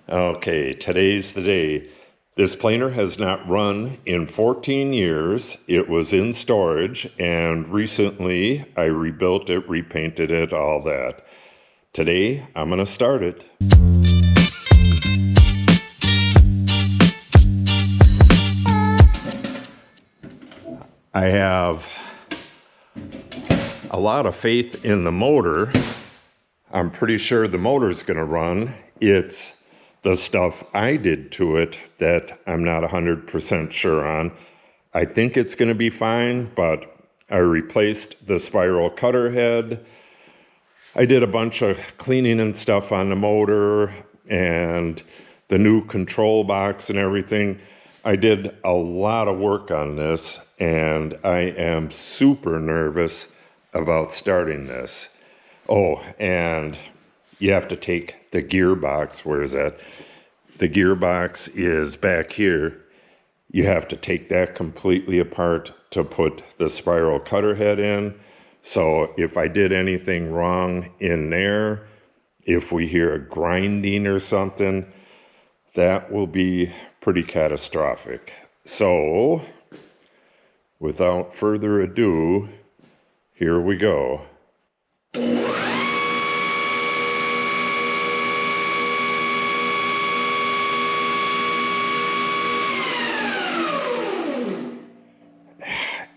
Okay, today's the day. This planer has not run in 14 years. It was in storage, and recently I rebuilt it, repainted it, all that. Today, I'm going to start it. I have a lot of faith in the motor. I'm pretty sure the motor's going to run. It's the stuff I did to it that I'm not 100% sure on. I think it's going to be fine, but I replaced the spiral cutter head. I did a bunch of cleaning and stuff on the motor and the new control box and everything. I did a lot of work on this, and I am super nervous about starting this. Oh, and you have to take the gearbox. Where is that? The gearbox is back here. You have to take that completely apart to put the spiral cutter head in. So if I did anything wrong in there, if we hear a grinding or something, that will be pretty catastrophic. So, without further ado, here we go.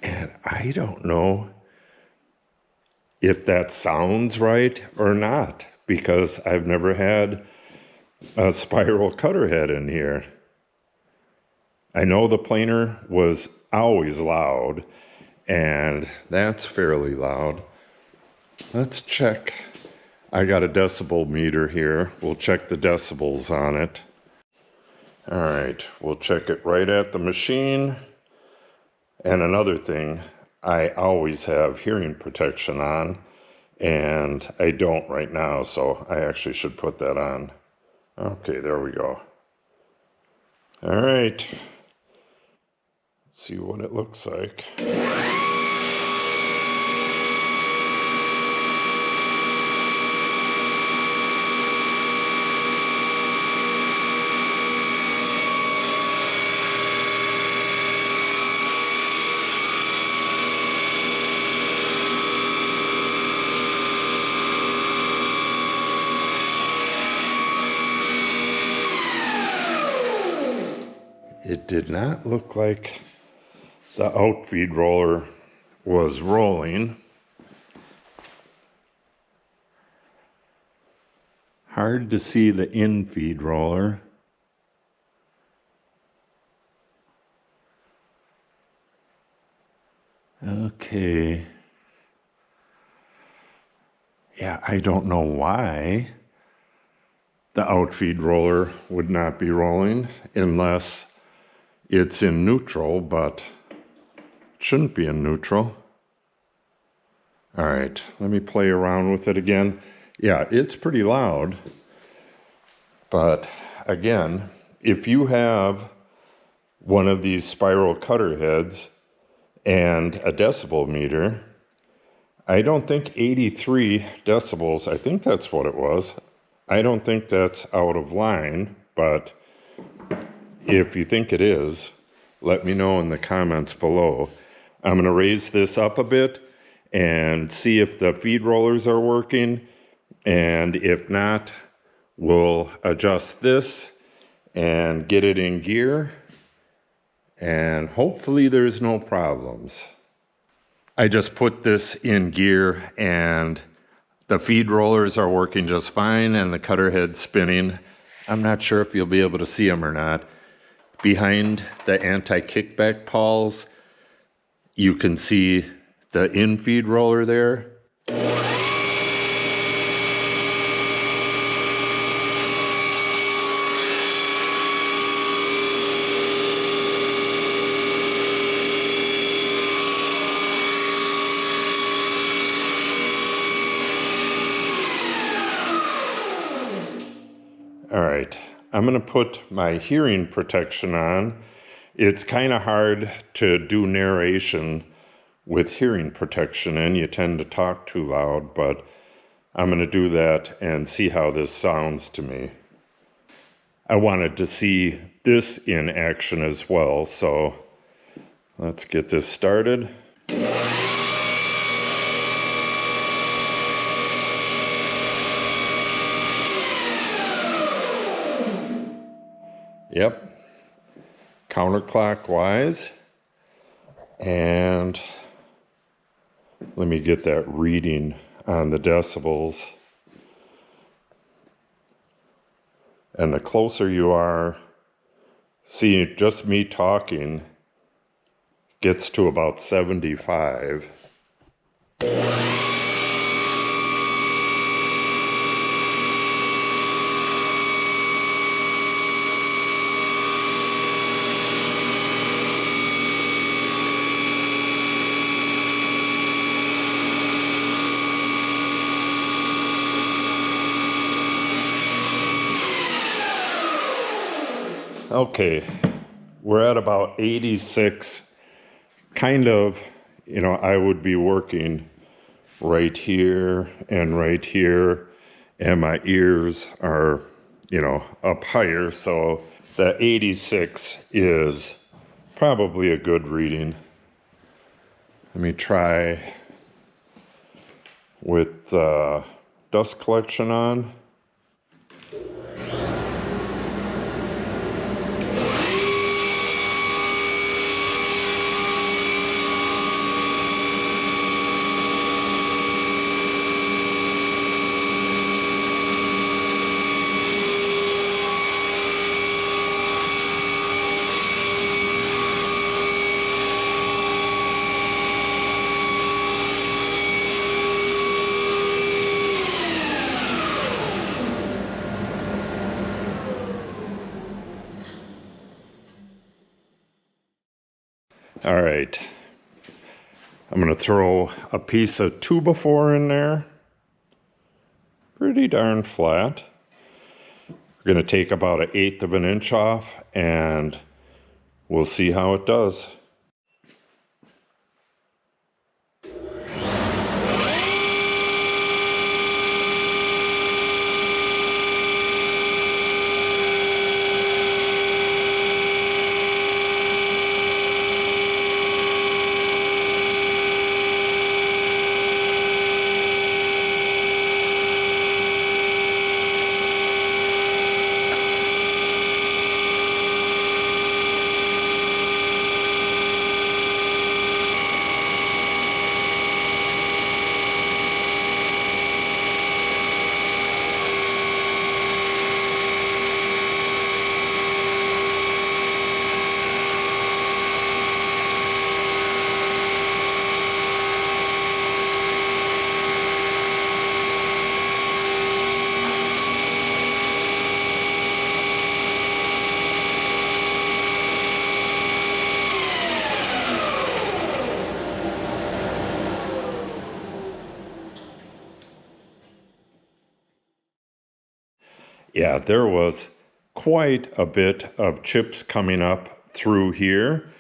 And I don't know if that sounds right or not, because I've never had a spiral cutter head in here. I know the planer was always loud, and that's fairly loud. Let's check. I got a decibel meter here. We'll check the decibels on it. All right, we'll check it right at the machine. And another thing, I always have hearing protection on, and I don't right now, so I actually should put that on. Okay, there we go. All right. Let's see what it looks like. It did not look like the outfeed roller was rolling. Hard to see the infeed roller. Okay. Yeah, I don't know why the outfeed roller would not be rolling unless it's in neutral, but it shouldn't be in neutral. All right, let me play around with it again. Yeah, it's pretty loud. But again, if you have one of these spiral cutter heads and a decibel meter, I don't think 83 decibels, I think that's what it was. I don't think that's out of line, but if you think it is, let me know in the comments below. I'm going to raise this up a bit and see if the feed rollers are working. And if not, we'll adjust this and get it in gear. And hopefully there's no problems. I just put this in gear and the feed rollers are working just fine and the cutter head's spinning. I'm not sure if you'll be able to see them or not. Behind the anti-kickback pawls, you can see the in-feed roller there. All right, I'm going to put my hearing protection on. It's kind of hard to do narration with hearing protection in. You tend to talk too loud, but I'm going to do that and see how this sounds to me. I wanted to see this in action as well. So let's get this started. Yep, counterclockwise. And let me get that reading on the decibels. And the closer you are, see, just me talking gets to about 75. Okay, we're at about 86. Kind of, you know, I would be working right here, and my ears are, you know, up higher, so the 86 is probably a good reading. Let me try with dust collection on. All right, I'm going to throw a piece of 2x4 in there. Pretty darn flat. We're going to take about 1/8 of an inch off, and we'll see how it does. Yeah, there was quite a bit of chips coming up through here.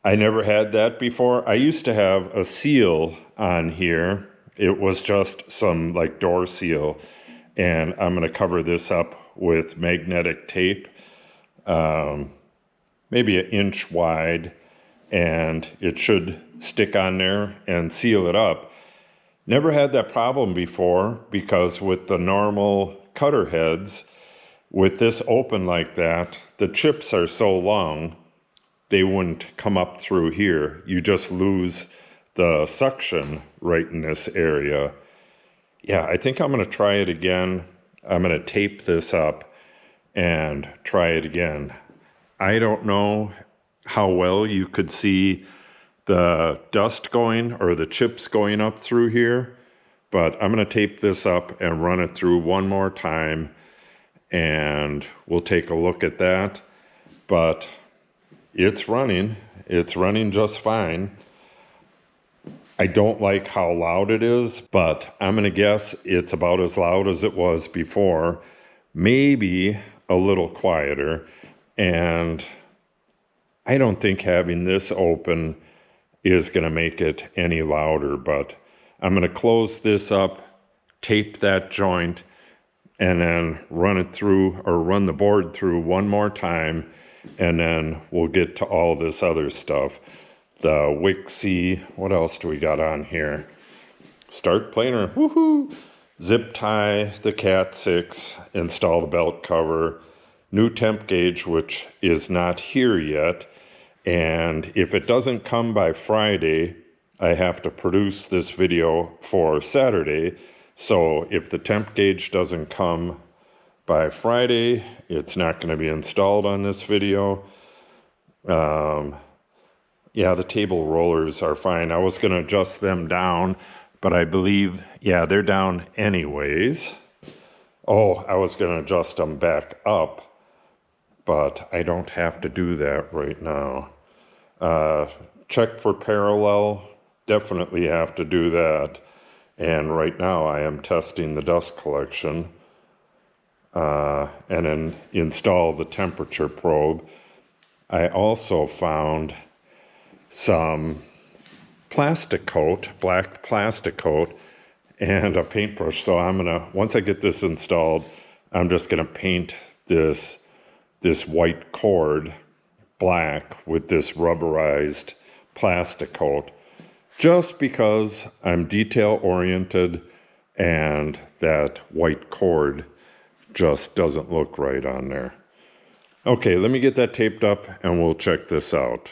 I never had that before. I used to have a seal on here. It was just some like door seal, and I'm going to cover this up with magnetic tape, maybe 1 inch wide, and it should stick on there and seal it up. Never had that problem before, because with the normal Cutterheads, with this open like that, the chips are so long, they wouldn't come up through here. You just lose the suction right in this area. Yeah, I think I'm going to try it again. I'm going to tape this up and try it again. I don't know how well you could see the dust going or the chips going up through here, but I'm going to tape this up and run it through one more time, and we'll take a look at that. But it's running just fine. I don't like how loud it is, but I'm going to guess it's about as loud as it was before, maybe a little quieter. And I don't think having this open is going to make it any louder, but I'm going to close this up, tape that joint, and then run it through, or run the board through one more time, and then we'll get to all this other stuff. The Wixey, what else do we got on here? Start planer, woohoo! Zip tie the Cat 6, install the belt cover, new temp gauge, which is not here yet. And if it doesn't come by Friday, I have to produce this video for Saturday. So if the temp gauge doesn't come by Friday, it's not going to be installed on this video. Yeah, the table rollers are fine. I was going to adjust them down, but I believe, yeah, they're down anyways. Oh, I was going to adjust them back up, but I don't have to do that right now. Check for parallel, definitely have to do that. And right now I am testing the dust collection, and then install the temperature probe. I also found some plastic coat, black plastic coat, and a paintbrush. So I'm gonna, once I get this installed, I'm just gonna paint this white cord black with this rubberized plastic coat, just because I'm detail oriented and that white cord just doesn't look right on there. Okay, let me get that taped up and we'll check this out.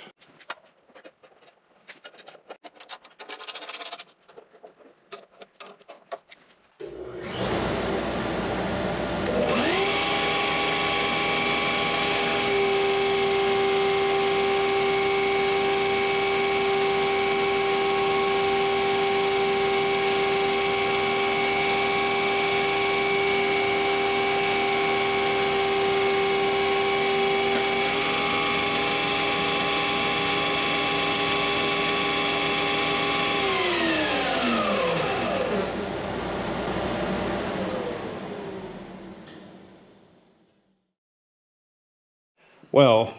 Well,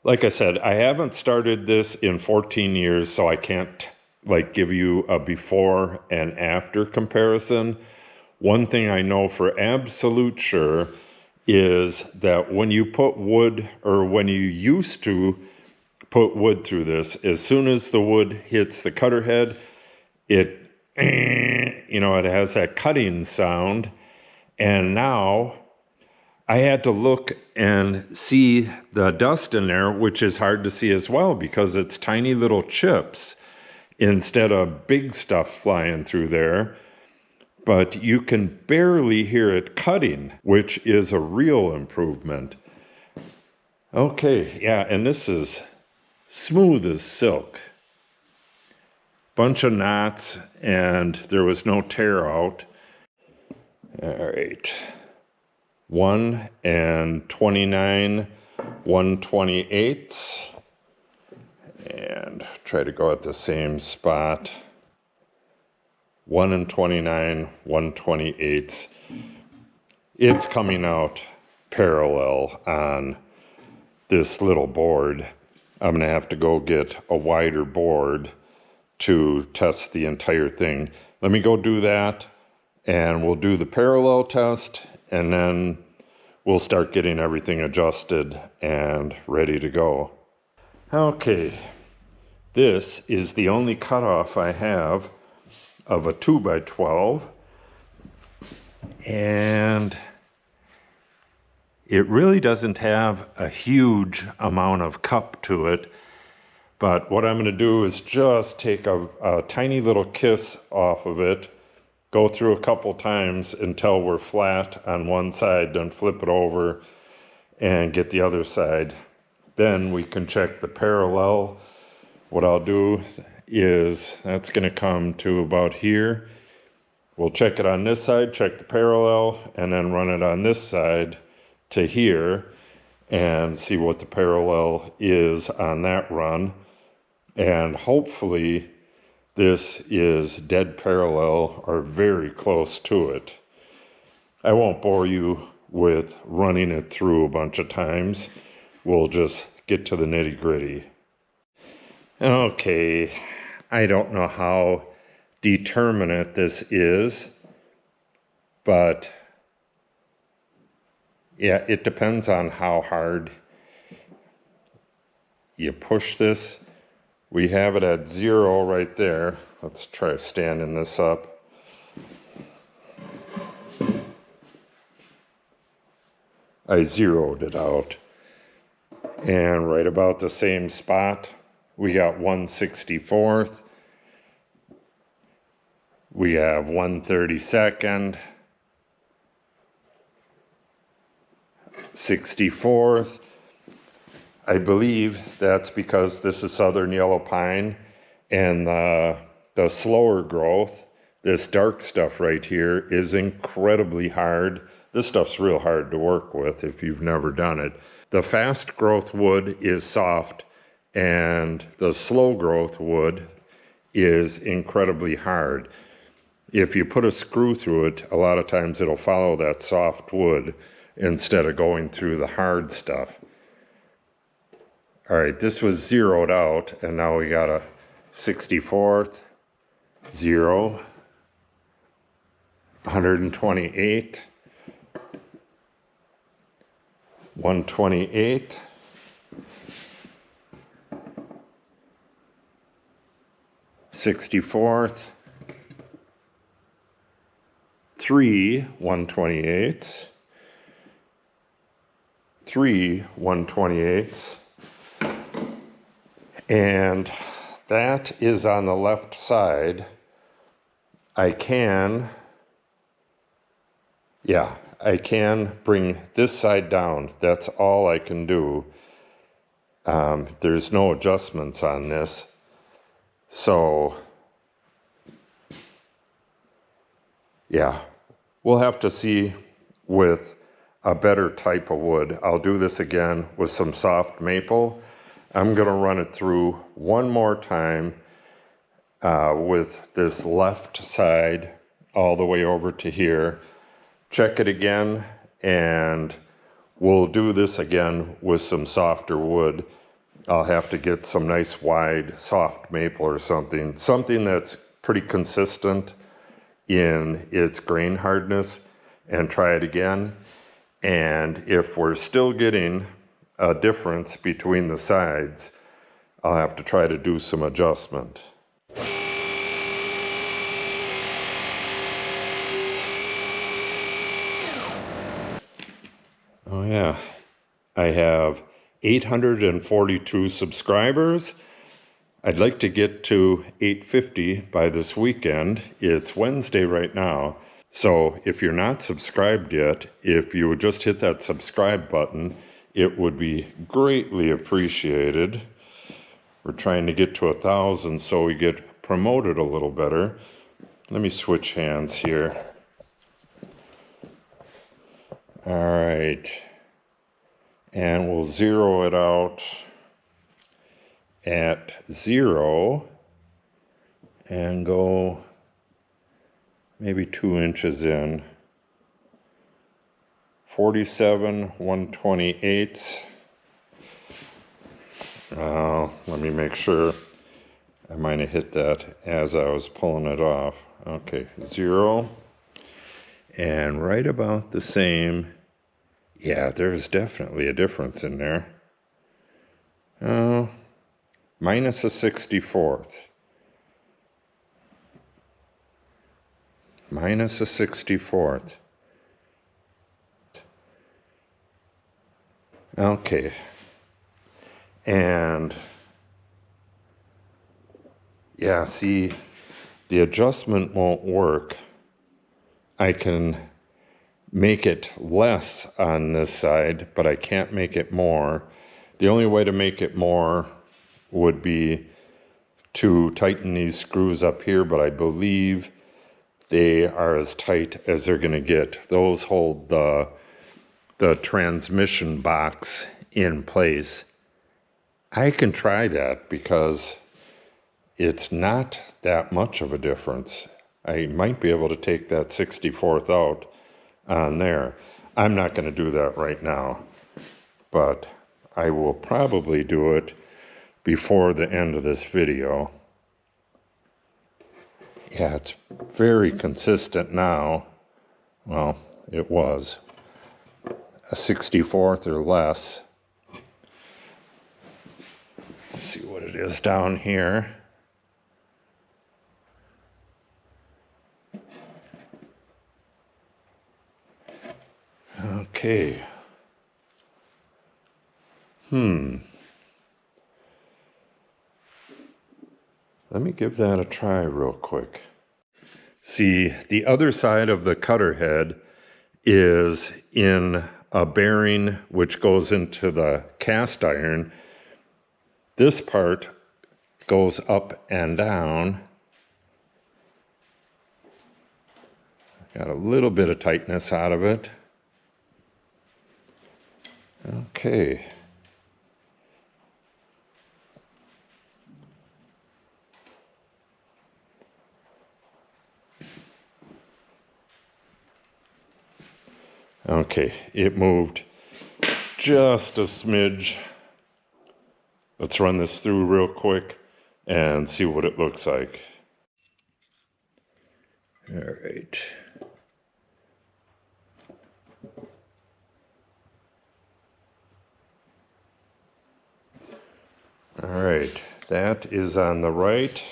like I said, I haven't started this in 14 years, so I can't give you a before and after comparison. One thing I know for absolute sure is that when you put wood, or when you used to put wood through this, as soon as the wood hits the cutter head, it has that cutting sound. And now I had to look and see the dust in there, which is hard to see as well because it's tiny little chips instead of big stuff flying through there. But you can barely hear it cutting, which is a real improvement. Okay, yeah, and this is smooth as silk. Bunch of knots, and there was no tear out. All right. 1 and 29 1/28, and try to go at the same spot. 1 and 29 1/28. It's coming out parallel on this little board. I'm gonna have to go get a wider board to test the entire thing. Let me go do that, and we'll do the parallel test, and then we'll start getting everything adjusted and ready to go. Okay, this is the only cutoff I have of a 2x12, and it really doesn't have a huge amount of cup to it, but what I'm going to do is just take a tiny little kiss off of it, go through a couple times until we're flat on one side, then flip it over and get the other side. Then we can check the parallel. What I'll do is, that's going to come to about here. We'll check it on this side, check the parallel, and then run it on this side to here and see what the parallel is on that run. And hopefully this is dead parallel or very close to it. I won't bore you with running it through a bunch of times. We'll just get to the nitty-gritty. Okay, I don't know how determinate this is, but Yeah, it depends on how hard you push this. We have it at 0 right there. Let's try standing this up. I zeroed it out. And right about the same spot, we got 1/64th. We have 1/32nd, 64th. I believe that's because this is southern yellow pine, and the slower growth, this dark stuff right here, is incredibly hard. This stuff's real hard to work with if you've never done it. The fast growth wood is soft, and the slow growth wood is incredibly hard. If you put a screw through it, a lot of times it'll follow that soft wood instead of going through the hard stuff. All right, this was zeroed out, and now we got a 64th, 0, 128, 128, 64th, 3 128s, 3 128s, and that is on the left side. I can bring this side down. That's all I can do. There's no adjustments on this. So, yeah, we'll have to see with a better type of wood. I'll do this again with some soft maple. I'm going to run it through one more time with this left side all the way over to here. Check it again, and we'll do this again with some softer wood. I'll have to get some nice wide soft maple or something that's pretty consistent in its grain hardness, and try it again. And if we're still getting a difference between the sides, I'll have to try to do some adjustment. Oh yeah, I have 842 subscribers. I'd like to get to 850 by this weekend. It's Wednesday right now. So if you're not subscribed yet, if you would just hit that subscribe button, it would be greatly appreciated. We're trying to get to 1,000 so we get promoted a little better. Let me switch hands here. All right. And we'll zero it out at 0 and go maybe 2 inches in. 47 1/28. Let me make sure. I might have hit that as I was pulling it off. Okay, 0. And right about the same. Yeah, there's definitely a difference in there. Minus a 64th. Minus a 64th. Okay. And yeah, see, the adjustment won't work. I can make it less on this side, but I can't make it more. The only way to make it more would be to tighten these screws up here, but I believe they are as tight as they're going to get. Those hold the transmission box in place. I can try that because it's not that much of a difference. I might be able to take that 64th out on there. I'm not going to do that right now, but I will probably do it before the end of this video. Yeah, it's very consistent now. Well, it was. a 64th or less. Let's see what it is down here. Okay. Let me give that a try real quick. See, the other side of the cutter head is in a bearing which goes into the cast iron. This part goes up and down. Got a little bit of tightness out of it. Okay. Okay, it moved just a smidge. Let's run this through real quick and see what it looks like. All right. All right, that is on the right.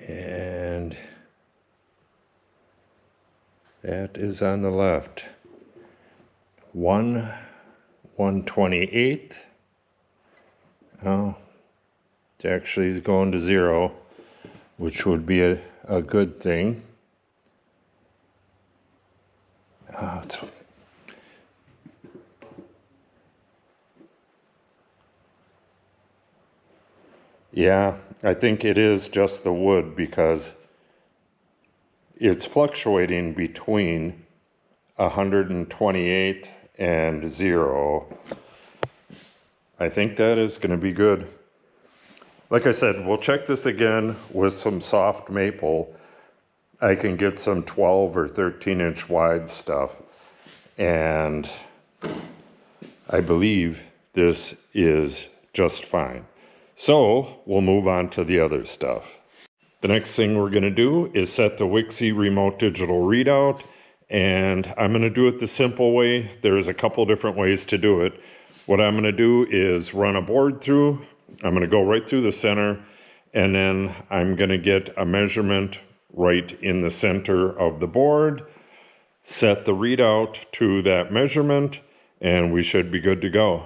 And that is on the left. 1/128. Oh, it actually is going to 0, which would be a good thing. Oh, yeah, I think it is just the wood because it's fluctuating between 128 and 0. I think that is going to be good. Like I said, we'll check this again with some soft maple. I can get some 12 or 13 inch wide stuff. And I believe this is just fine. So we'll move on to the other stuff. The next thing we're going to do is set the Wixey remote digital readout, and I'm going to do it the simple way. There's a couple different ways to do it. What I'm going to do is run a board through. I'm going to go right through the center, and then I'm going to get a measurement right in the center of the board, set the readout to that measurement, and we should be good to go.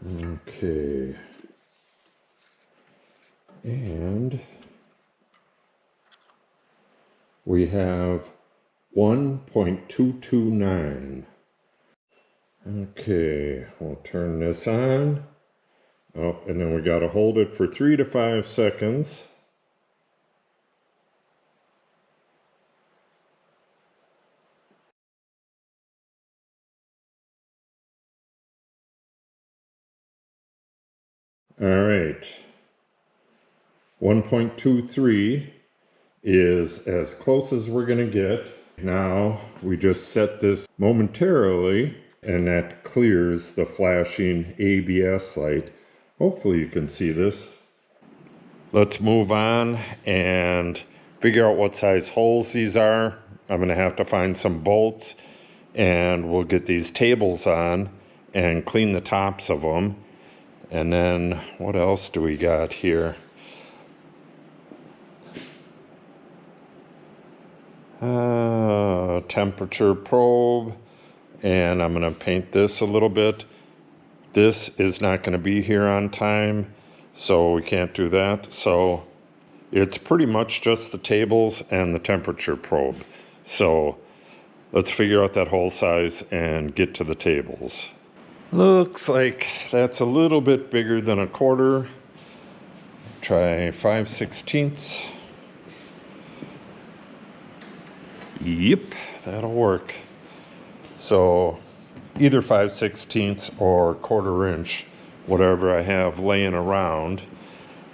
Okay. And we have 1.229. Okay, we'll turn this on. Oh, and then we got to hold it for 3 to 5 seconds. All right. 1.23 is as close as we're going to get. Now we just set this momentarily, and that clears the flashing ABS light. Hopefully you can see this. Let's move on and figure out what size holes these are. I'm going to have to find some bolts, and we'll get these tables on and clean the tops of them. And then what else do we got here? Temperature probe, and I'm going to paint this a little bit. This is not going to be here on time, so we can't do that. So it's pretty much just the tables and the temperature probe. So let's figure out that hole size and get to the tables. Looks like that's a little bit bigger than a quarter. Try 5/16. Yep, that'll work. So either 5/16 or 1/4 inch, whatever I have laying around.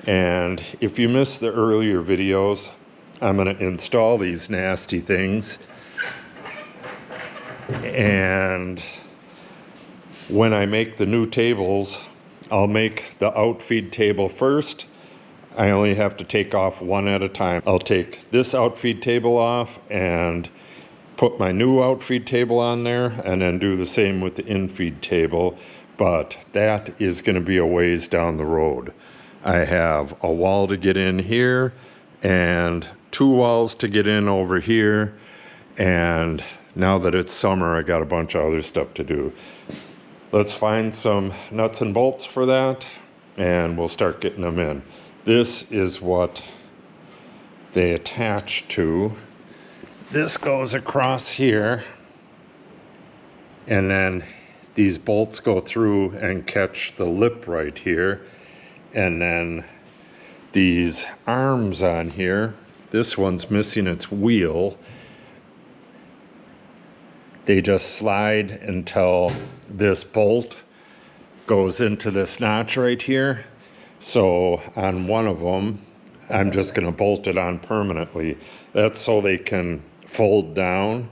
And if you missed the earlier videos, I'm going to install these nasty things. And when I make the new tables, I'll make the outfeed table first. I only have to take off one at a time. I'll take this outfeed table off and put my new outfeed table on there, and then do the same with the infeed table, but that is going to be a ways down the road. I have a wall to get in here and 2 walls to get in over here, and now that it's summer, I got a bunch of other stuff to do. Let's find some nuts and bolts for that, and we'll start getting them in. This is what they attach to. This goes across here, and then these bolts go through and catch the lip right here, and then these arms on here, this one's missing its wheel. They just slide until this bolt goes into this notch right here. So on one of them, I'm just going to bolt it on permanently. That's so they can fold down.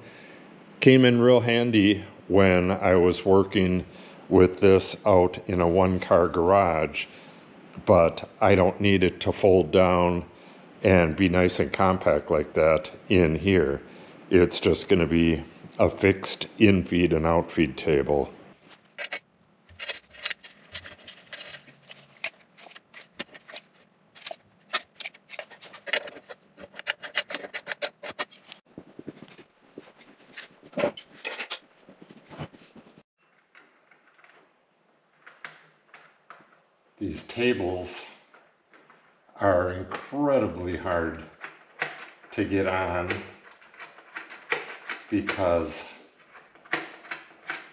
Came in real handy when I was working with this out in a 1-car garage, but I don't need it to fold down and be nice and compact like that in here. It's just going to be a fixed infeed and outfeed table. These tables are incredibly hard to get on because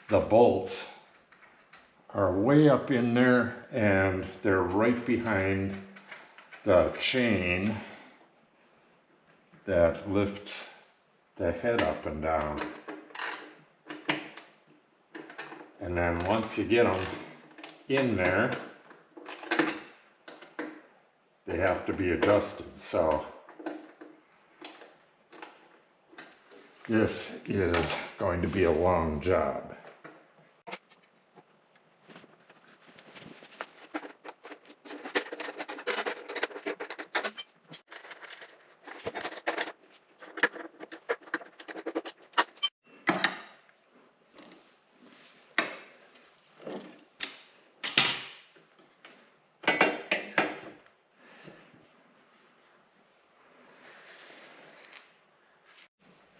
the bolts are way up in there and they're right behind the chain that lifts the head up and down. And then once you get them in there, they have to be adjusted. So this is going to be a long job.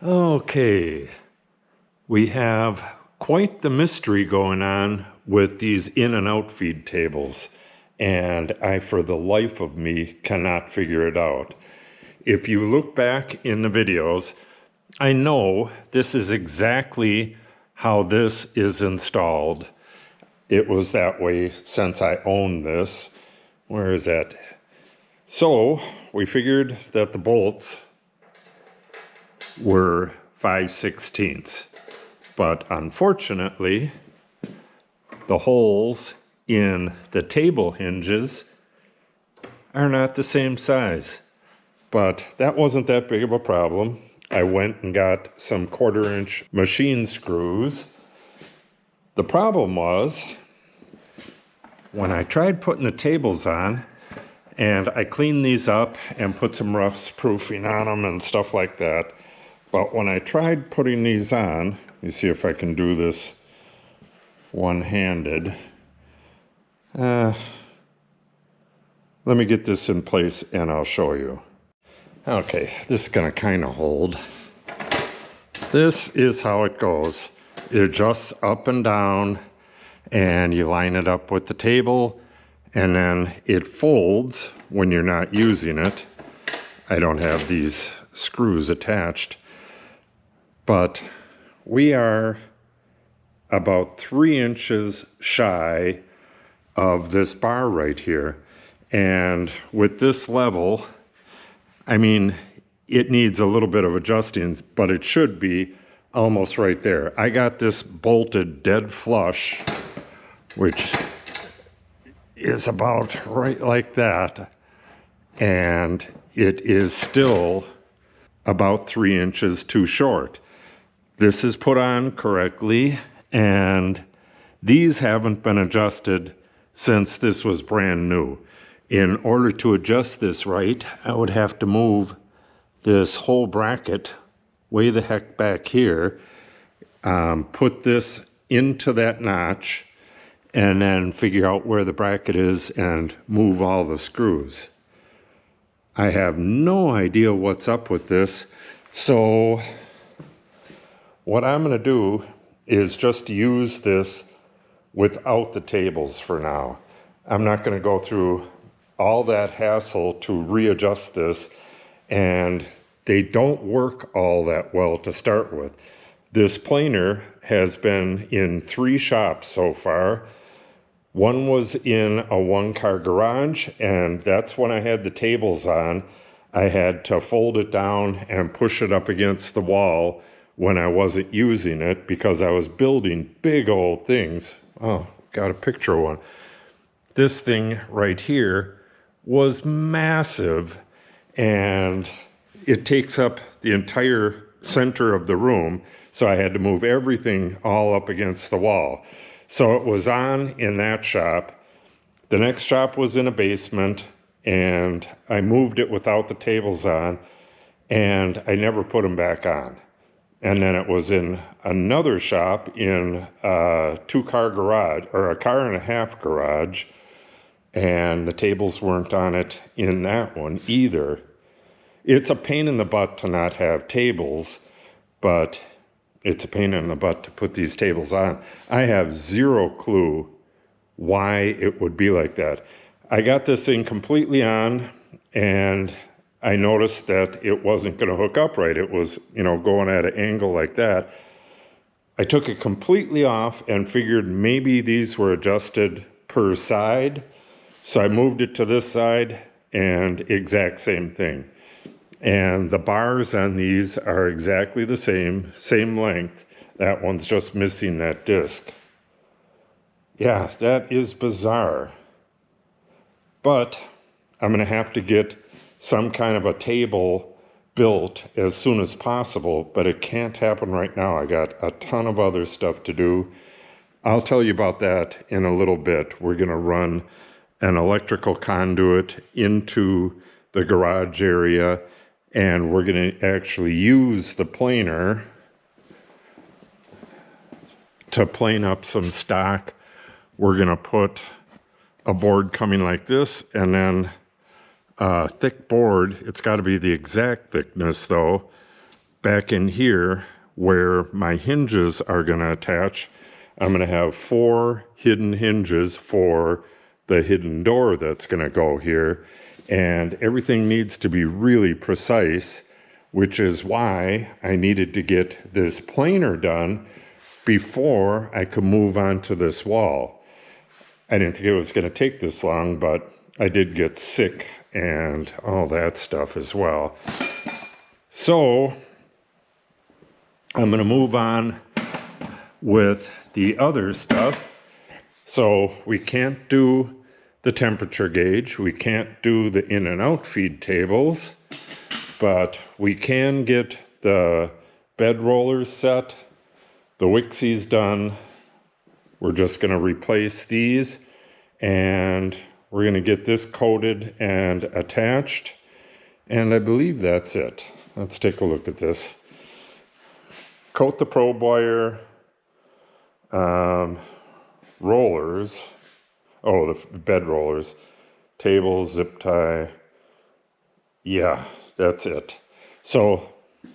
Okay, we have quite the mystery going on with these in and out feed tables, and I, for the life of me, cannot figure it out. If you look back in the videos, I know this is exactly how this is installed. It was that way since I owned this. Where is that? So we figured that the bolts were 5/16, but unfortunately the holes in the table hinges are not the same size. But that wasn't that big of a problem. I went and got some 1/4-inch machine screws. The problem was when I tried putting the tables on, and I cleaned these up and put some rust proofing on them and stuff like that. But when I tried putting these on, let me see if I can do this one-handed. Let me get this in place and I'll show you. Okay, this is gonna kind of hold. This is how it goes. It adjusts up and down, and you line it up with the table, and then it folds when you're not using it. I don't have these screws attached, but we are about 3 inches shy of this bar right here. And with this level, I mean, it needs a little bit of adjusting, but it should be almost right there. I got this bolted dead flush, which is about right like that, and it is still about 3 inches too short. This is put on correctly, and these haven't been adjusted since this was brand new. In order to adjust this right, I would have to move this whole bracket way the heck back here, put this into that notch, and then figure out where the bracket is and move all the screws. I have no idea what's up with this, so what I'm going to do is just use this without the tables for now. I'm not going to go through all that hassle to readjust this, and they don't work all that well to start with. This planer has been in 3 shops so far. One was in a 1-car garage, and that's when I had the tables on. I had to fold it down and push it up against the wall when I wasn't using it because I was building big old things. Oh, got a picture of one. This thing right here was massive, and it takes up the entire center of the room, so I had to move everything all up against the wall. So it was on in that shop. The next shop was in a basement, and I moved it without the tables on, and I never put them back on. And then it was in another shop in a 2-car garage, or a 1.5-car garage, and the tables weren't on it in that one either. It's a pain in the butt to not have tables, but it's a pain in the butt to put these tables on. I have zero clue why it would be like that. I got this thing completely on, and I noticed that it wasn't going to hook up right. It was, going at an angle like that. I took it completely off and figured maybe these were adjusted per side. So I moved it to this side, and exact same thing. And the bars on these are exactly the same length. That one's just missing that disc. Yeah, that is bizarre. But I'm going to have to get some kind of a table built as soon as possible, but it can't happen right now. I got a ton of other stuff to do. I'll tell you about that in a little bit. We're going to run an electrical conduit into the garage area, and we're going to actually use the planer to plane up some stock. We're going to put a board coming like this, and then a thick board. It's got to be the exact thickness, though, back in here where my hinges are going to attach. I'm going to have 4 hidden hinges for the hidden door that's going to go here, and everything needs to be really precise, which is why I needed to get this planer done before I could move on to this wall. I didn't think it was going to take this long, but I did get sick and all that stuff as well. So I'm going to move on with the other stuff. So we can't do the temperature gauge, we can't do the in and out feed tables, but we can get the bed rollers set. The Wixey's done. We're just going to replace these, and we're going to get this coated and attached, and I believe that's it. Let's take a look at this. Coat the probe wire, rollers, the bed rollers, tables, zip tie. Yeah, that's it. So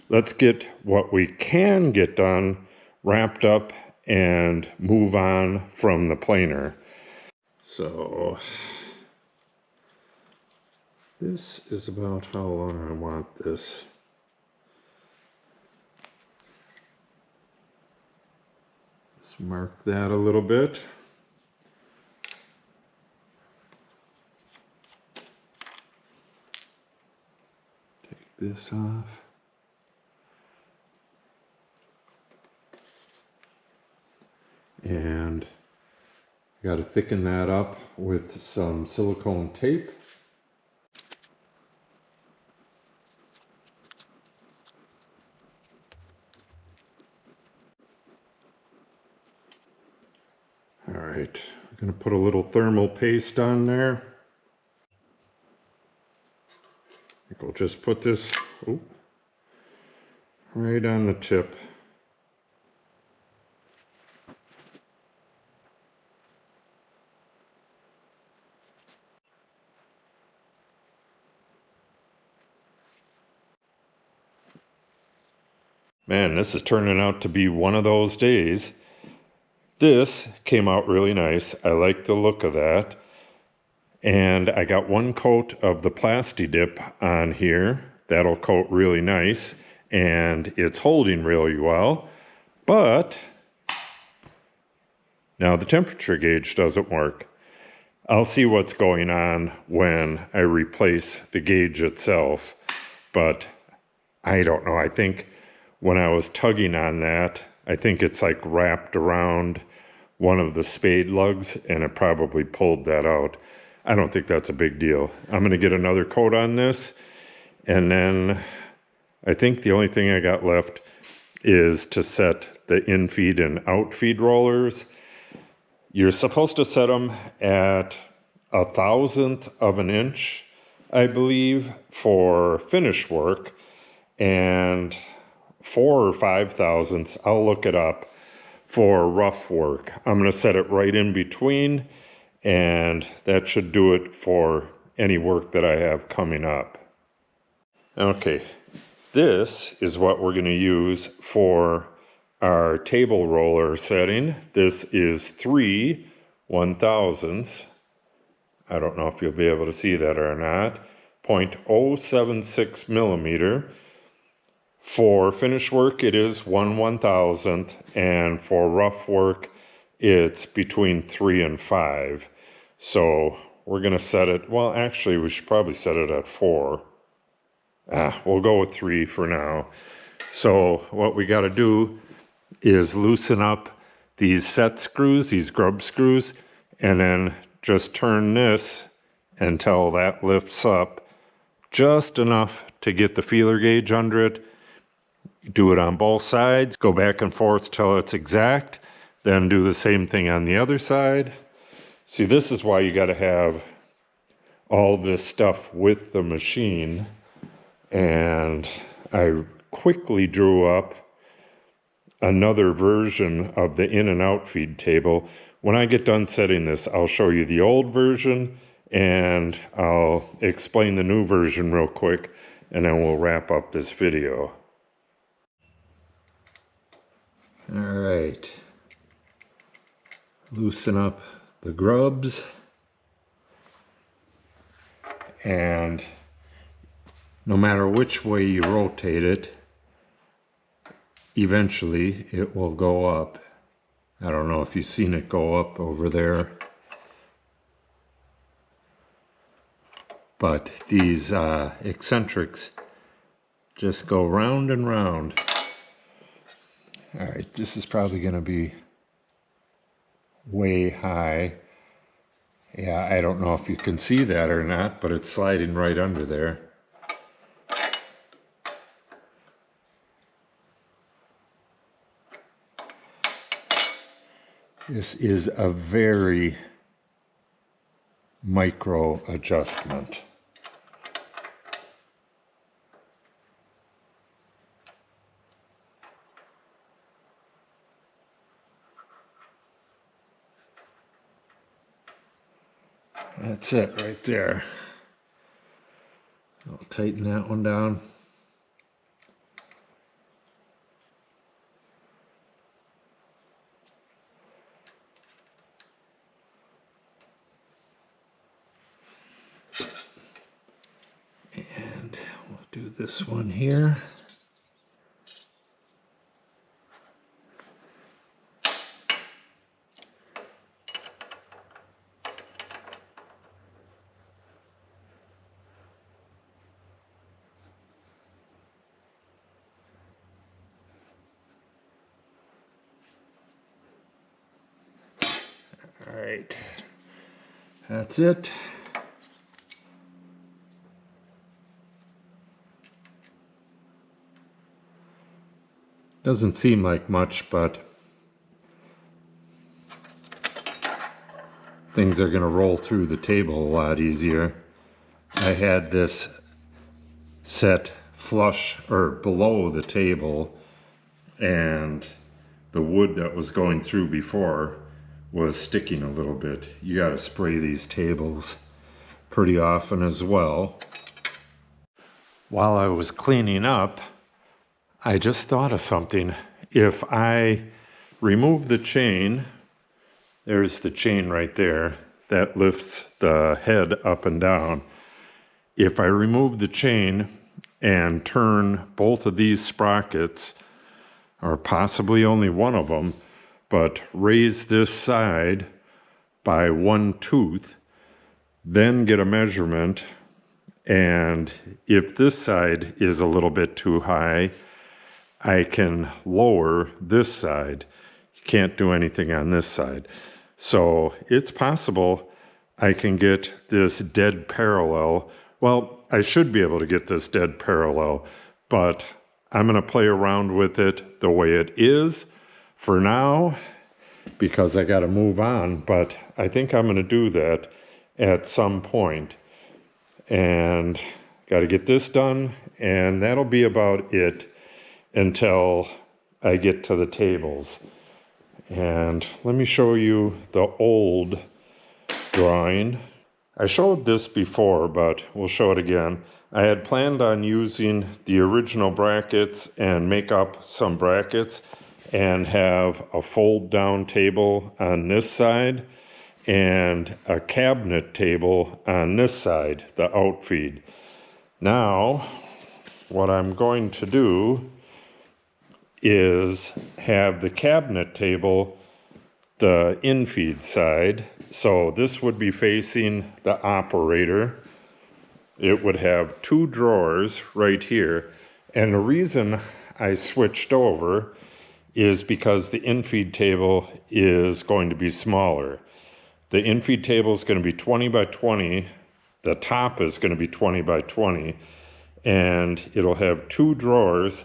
let's get what we can get done wrapped up and move on from the planer. So this is about how long I want this. Let's mark that a little bit. Take this off. And got to thicken that up with some silicone tape. All right, we're going to put a little thermal paste on there. We'll just put this right on the tip. Man, this is turning out to be one of those days. This came out really nice. I like the look of that. And I got one coat of the Plasti Dip on here. That'll coat really nice. And it's holding really well. But now the temperature gauge doesn't work. I'll see what's going on when I replace the gauge itself. But I don't know. I think when I was tugging on that, I think it's like wrapped around one of the spade lugs and it probably pulled that out. I don't think that's a big deal. I'm going to get another coat on this, and then I think the only thing I got left is to set the in-feed and out-feed rollers. You're supposed to set them at 1/1000th of an inch, I believe, for finish work, and 4 or 5 thousandths, I'll look it up, for rough work. I'm going to set it right in between, and that should do it for any work that I have coming up. Okay, this is what we're going to use for our table roller setting. This is 3 1/1000ths. I don't know if you'll be able to see that or not. 0.076 millimeter. For finish work, it is 1 1/1000th, and for rough work, it's between 3 and 5. So we're going to set it, well, actually, we should probably set it at 4. We'll go with 3 for now. So what we got to do is loosen up these set screws, these grub screws, and then just turn this until that lifts up just enough to get the feeler gauge under it. Do it on both sides, go back and forth till it's exact, then do the same thing on the other side. See, this is why you got to have all this stuff with the machine. And I quickly drew up another version of the in and out feed table. When I get done setting this, I'll show you the old version and I'll explain the new version real quick, and then we'll wrap up this video. All right, loosen up the grubs, and no matter which way you rotate it, eventually it will go up. I don't know if you've seen it go up over there, but these eccentrics just go round and round. All right, this is probably going to be way high. Yeah, I don't know if you can see that or not, but it's sliding right under there. This is a very micro adjustment. That's it right there. I'll tighten that one down. And we'll do this one here. All right, that's it. Doesn't seem like much, but things are going to roll through the table a lot easier. I had this set flush or below the table, and the wood that was going through before was sticking a little bit. You got to spray these tables pretty often as well. While I was cleaning up, I just thought of something. If I remove the chain, there's the chain right there that lifts the head up and down. If I remove the chain and turn both of these sprockets, or possibly only one of them, but raise this side by 1 tooth, then get a measurement, and if this side is a little bit too high, I can lower this side. You can't do anything on this side. So it's possible I can get this dead parallel. Well, I should be able to get this dead parallel, but I'm going to play around with it the way it is for now because I got to move on, but I think I'm going to do that at some point. And got to get this done, and that'll be about it until I get to the tables. And let me show you the old drawing. I showed this before, but we'll show it again. I had planned on using the original brackets and make up some brackets and have a fold down table on this side and a cabinet table on this side, the outfeed. Now, what I'm going to do is have the cabinet table the infeed side. So this would be facing the operator. It would have 2 drawers right here. And the reason I switched over is because the infeed table is going to be smaller. The infeed table is going to be 20 by 20. The top is going to be 20 by 20. And it'll have 2 drawers.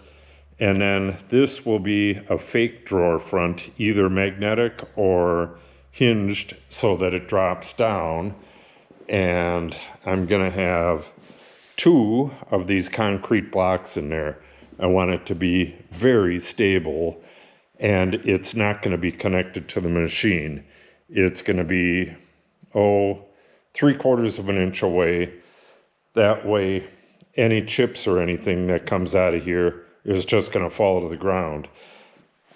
And then this will be a fake drawer front, either magnetic or hinged so that it drops down. And I'm going to have 2 of these concrete blocks in there. I want it to be very stable, and it's not going to be connected to the machine. It's going to be, 3/4 of an inch away. That way, any chips or anything that comes out of here is just going to fall to the ground.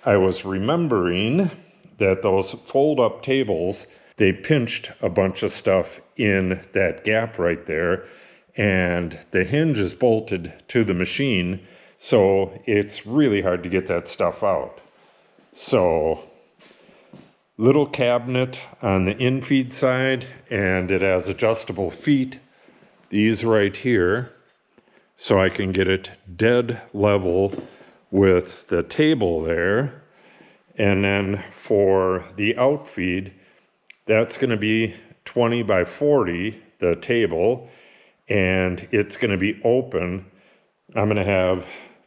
I was remembering that those fold-up tables, they pinched a bunch of stuff in that gap right there, and the hinge is bolted to the machine, so it's really hard to get that stuff out. So, little cabinet on the infeed side, and it has adjustable feet, these right here, so I can get it dead level with the table there. And then for the outfeed, that's going to be 20 by 40, the table, and it's going to be open. I'm going to have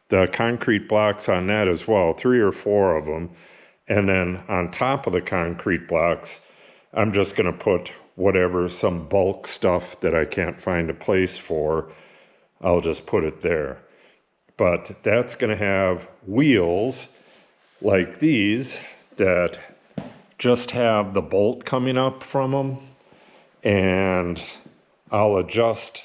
the concrete blocks on that as well, 3 or 4 of them. And then on top of the concrete blocks, I'm just going to put whatever, some bulk stuff that I can't find a place for. I'll just put it there. But that's going to have wheels like these that just have the bolt coming up from them, and I'll adjust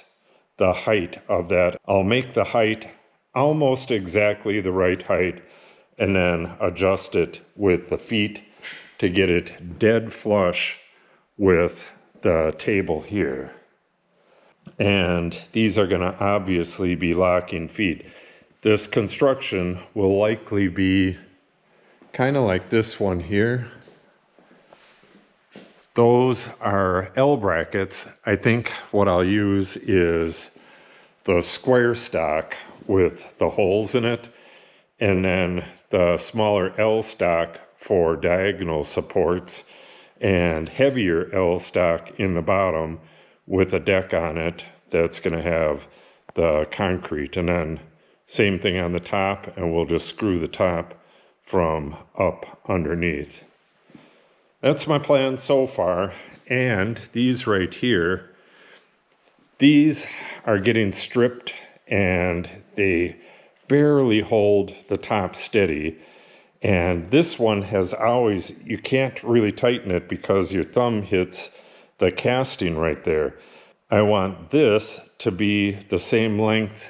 the height of that. I'll make the height almost exactly the right height and then adjust it with the feet to get it dead flush with the table here. And these are going to obviously be locking feet. This construction will likely be kind of like this one here. Those are L brackets. I think what I'll use is the square stock with the holes in it, and then the smaller L stock for diagonal supports, and heavier L stock in the bottom with a deck on it that's going to have the concrete, and then same thing on the top, and we'll just screw the top from up underneath. That's my plan so far. And these right here, these are getting stripped and they barely hold the top steady. And this one has always, you can't really tighten it because your thumb hits the casting right there. I want this to be the same length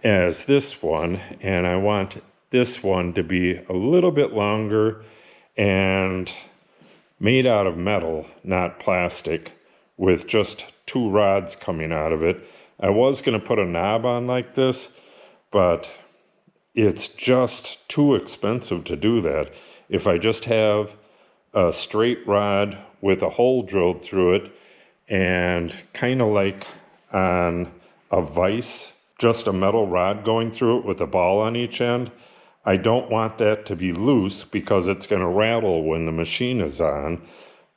as this one, and I want this one to be a little bit longer and made out of metal, not plastic, with just 2 rods coming out of it. I was going to put a knob on like this, but it's just too expensive to do that. If I just have a straight rod with a hole drilled through it, and kind of like on a vise, just a metal rod going through it with a ball on each end, I don't want that to be loose because it's going to rattle when the machine is on,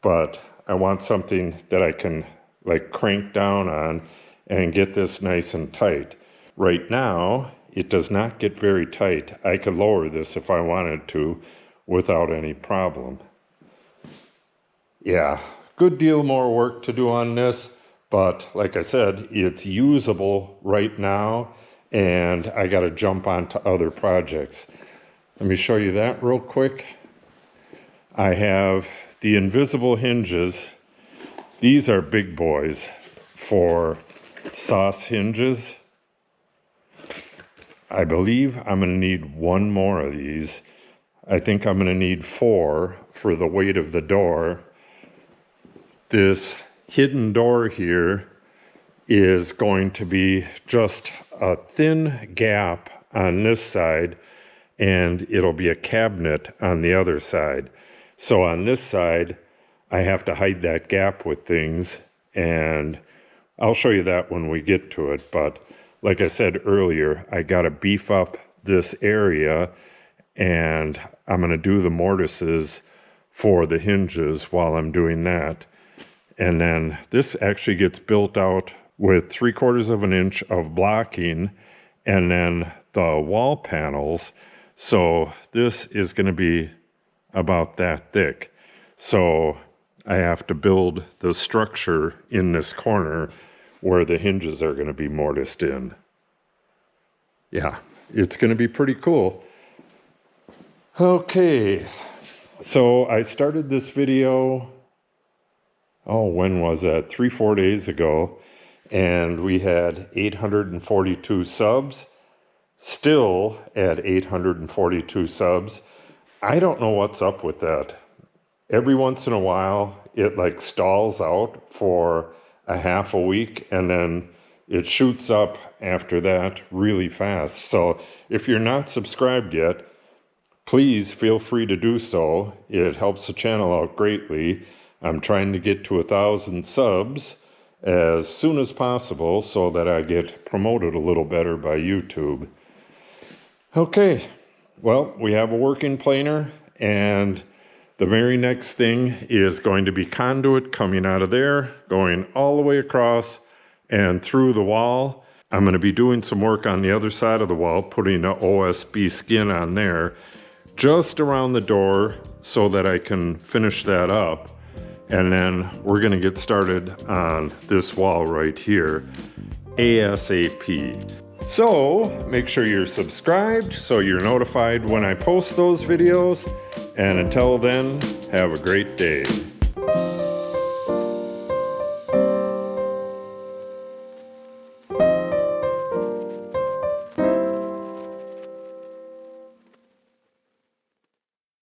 but I want something that I can like crank down on and get this nice and tight. Right now, it does not get very tight. I could lower this if I wanted to without any problem. Yeah, good deal more work to do on this, but like I said, it's usable right now, and I got to jump onto other projects. Let me show you that real quick. I have the invisible hinges. These are big boys for sauce hinges. I believe I'm going to need 1 more of these. I think I'm going to need 4 for the weight of the door. This hidden door here is going to be just a thin gap on this side, and it'll be a cabinet on the other side. So on this side, I have to hide that gap with things, and I'll show you that when we get to it. But like I said earlier, I got to beef up this area, and I'm going to do the mortises for the hinges while I'm doing that. And then this actually gets built out with 3/4 of an inch of blocking, and then the wall panels. So this is going to be about that thick. So I have to build the structure in this corner where the hinges are going to be mortised in. Yeah, it's going to be pretty cool. Okay, so I started this video, when was that? 3-4 days ago, and we had 842 subs. Still at 842 subs. I don't know what's up with that. Every once in a while, it like stalls out for a half a week, and then it shoots up after that really fast. So if you're not subscribed yet, please feel free to do so. It helps the channel out greatly. I'm trying to get to 1,000 subs as soon as possible so that I get promoted a little better by YouTube. Okay, well, we have a working planer, and the very next thing is going to be conduit coming out of there, going all the way across and through the wall. I'm going to be doing some work on the other side of the wall, putting an OSB skin on there, just around the door so that I can finish that up. And then we're going to get started on this wall right here, ASAP. So make sure you're subscribed so you're notified when I post those videos. And until then, have a great day.